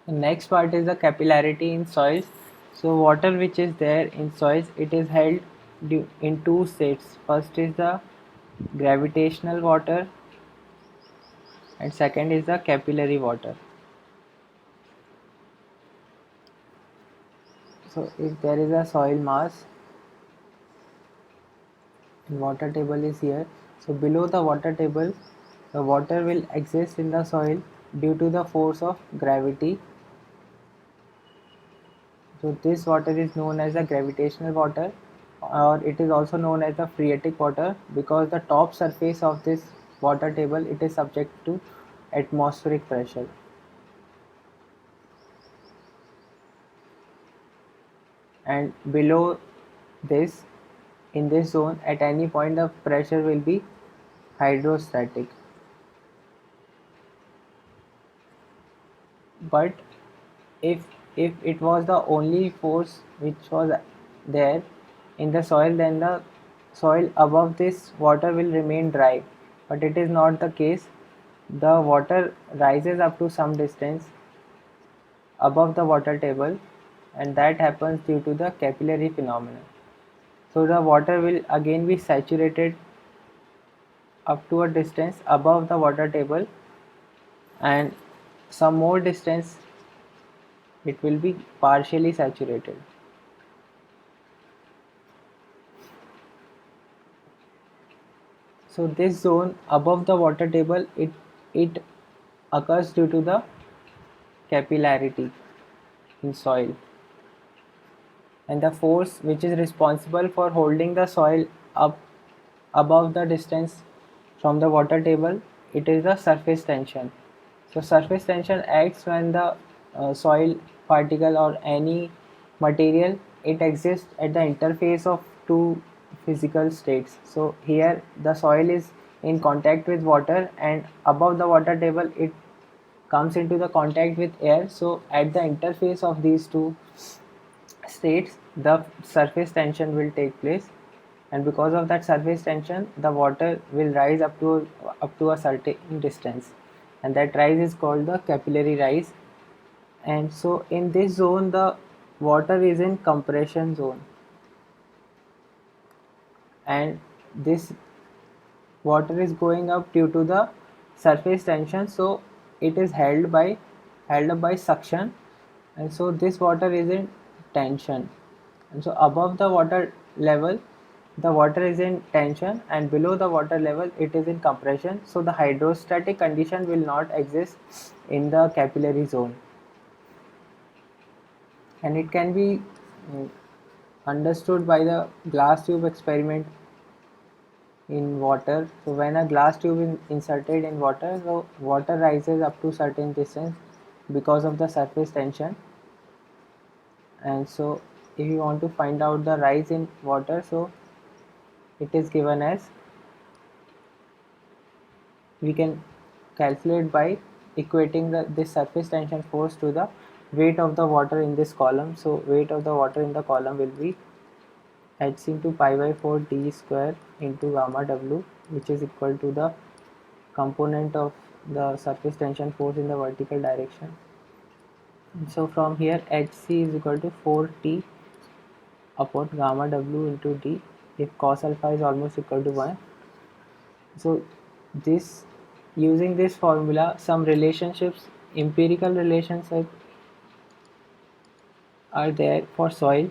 The next part is the capillarity in soils. So water which is there in soils, it is held in two states. First is the gravitational water and second is the capillary water. So if there is a soil mass and water table is here, so below the water table the water will exist in the soil due to the force of gravity. So this water is known as the gravitational water, or it is also known as the phreatic water, because the top surface of this water table, it is subject to atmospheric pressure. And below this, in this zone, at any point the pressure will be hydrostatic. But if it was the only force which was there in the soil, then the soil above this water will remain dry, but it is not the case. The water rises up to some distance above the water table, and that happens due to the capillary phenomenon. So the water will again be saturated up to a distance above the water table, and some more distance it will be partially saturated. So this zone above the water table, it occurs due to the capillarity in soil, and the force which is responsible for holding the soil up above the distance from the water table, it is the surface tension. So surface tension acts when the soil particle or any material, it exists at the interface of two physical states. So here the soil is in contact with water, and above the water table it comes into the contact with air. So at the interface of these two states, the surface tension will take place, and because of that surface tension the water will rise up to a certain distance, and that rise is called the capillary rise. And so in this zone the water is in compression zone, and this water is going up due to the surface tension, so it is held up by suction, and so this water is in tension. And so above the water level the water is in tension, and below the water level it is in compression, so the hydrostatic condition will not exist in the capillary zone. And it can be understood by the glass tube experiment in water. So when a glass tube is inserted in water, the water rises up to certain distance because of the surface tension. And so if you want to find out the rise in water, so it is given as, we can calculate by equating this surface tension force to the weight of the water in this column. So weight of the water in the column will be h into pi by 4 d square into gamma w, which is equal to the component of the surface tension force in the vertical direction. So from here hc is equal to 4t upon gamma w into d if cos alpha is almost equal to 1. So this, using this formula, some relationships, empirical relationships are there for soil.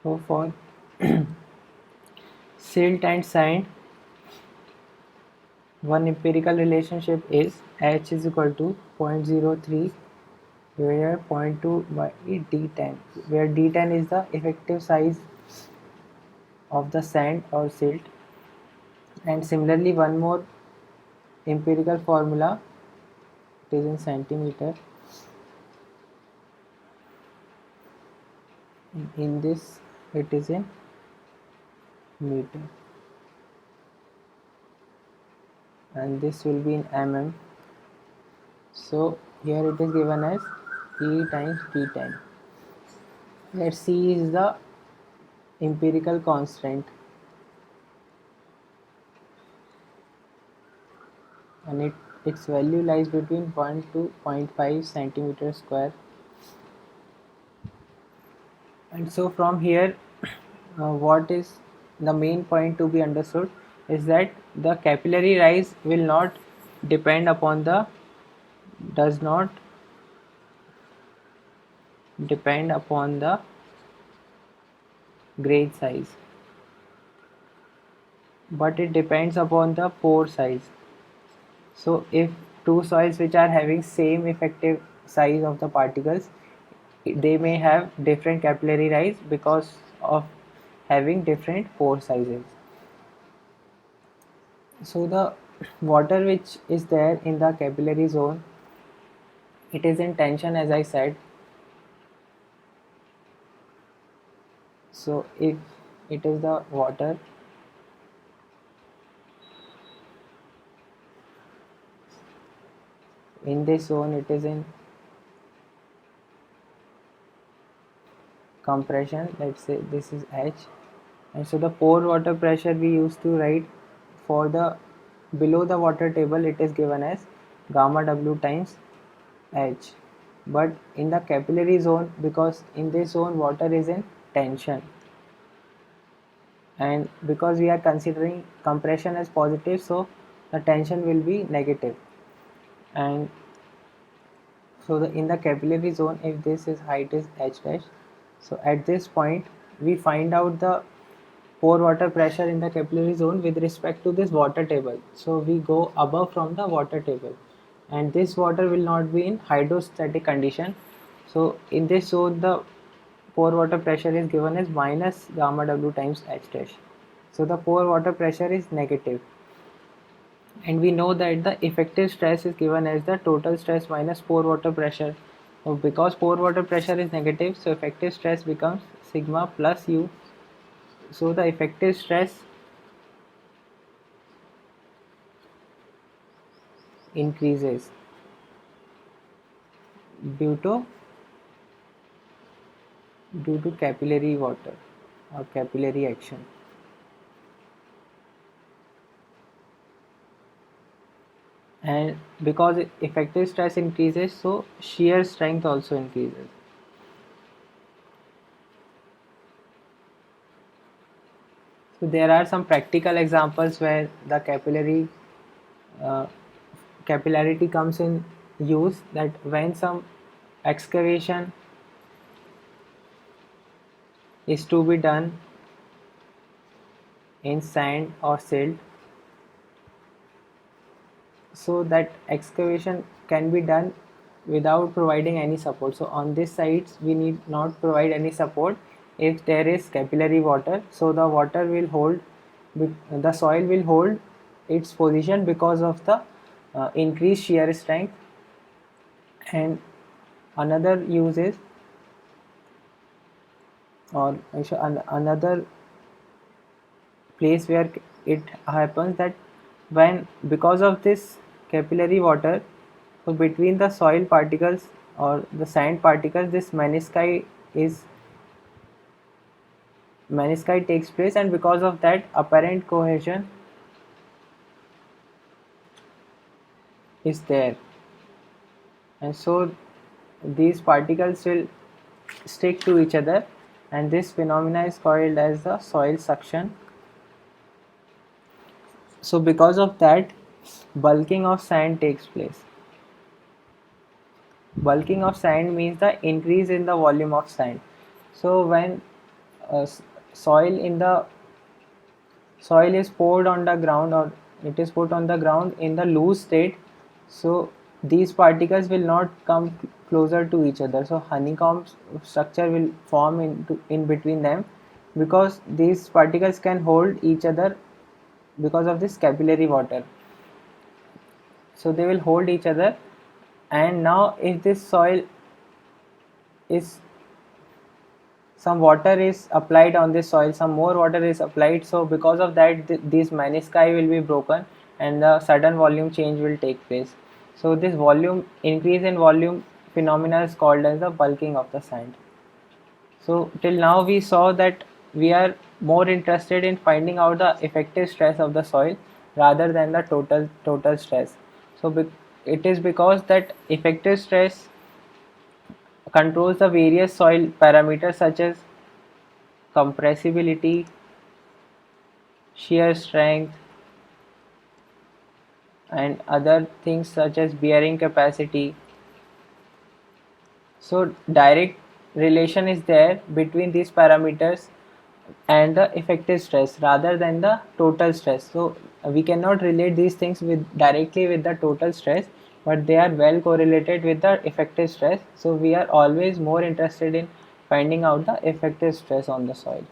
So for silt and sand, one empirical relationship is H is equal to 0.03 where 0.2 by d10, where d10 is the effective size of the sand or silt. And similarly one more empirical formula, it is in centimeter. In this it is in meter, and this will be in mm. So here it is given as E times d10, where C is the empirical constant. and its value lies between 1 to 0.5 centimeter square. And so from here, what is the main point to be understood is that the capillary rise will not depend upon the does not depend upon the grain size, but it depends upon the pore size. So if two soils which are having same effective size of the particles, they may have different capillary rise because of having different pore sizes. So the water which is there in the capillary zone, it is in tension, as I said. So if it is the water, in this zone it is in compression, let's say this is H, and so the pore water pressure we used to write for the below the water table, it is given as gamma W times H. But in the capillary zone, because in this zone water is in tension, and because we are considering compression as positive, so the tension will be negative. And so in the capillary zone, if this is height is H dash, so at this point we find out the pore water pressure in the capillary zone with respect to this water table. So we go above from the water table, and this water will not be in hydrostatic condition. So in this zone the pore water pressure is given as minus gamma W times H dash. So the pore water pressure is negative, and we know that the effective stress is given as the total stress minus pore water pressure. So because pore water pressure is negative, so effective stress becomes sigma plus U. So the effective stress increases due to capillary water or capillary action. And because effective stress increases, so shear strength also increases. So there are some practical examples where the capillarity comes in use, that when some excavation is to be done in sand or silt, so that excavation can be done without providing any support. So on this sides we need not provide any support if there is capillary water, so the water will hold, the soil will hold its position because of the increased shear strength. And another use is, or another place where it happens, that when because of this capillary water, so between the soil particles or the sand particles, this menisci takes place, and because of that apparent cohesion is there, and so these particles will stick to each other, and this phenomena is called as the soil suction. So because of that, bulking of sand takes place. Bulking of sand means the increase in the volume of sand. So when soil is poured on the ground, or it is put on the ground in the loose state, so these particles will not come closer to each other, so honeycomb structure will form in between them, because these particles can hold each other because of this capillary water, so they will hold each other. And now if this soil is, some water is applied on this soil, some more water is applied, so because of that these menisci will be broken and the sudden volume change will take place. So this volume increase in volume phenomena is called as the bulking of the sand. So till now we saw that we are more interested in finding out the effective stress of the soil rather than the total stress. So it is because that effective stress controls the various soil parameters such as compressibility, shear strength, and other things such as bearing capacity. So direct relation is there between these parameters and the effective stress rather than the total stress. So we cannot relate these things with directly with the total stress, but they are well correlated with the effective stress. So we are always more interested in finding out the effective stress on the soil.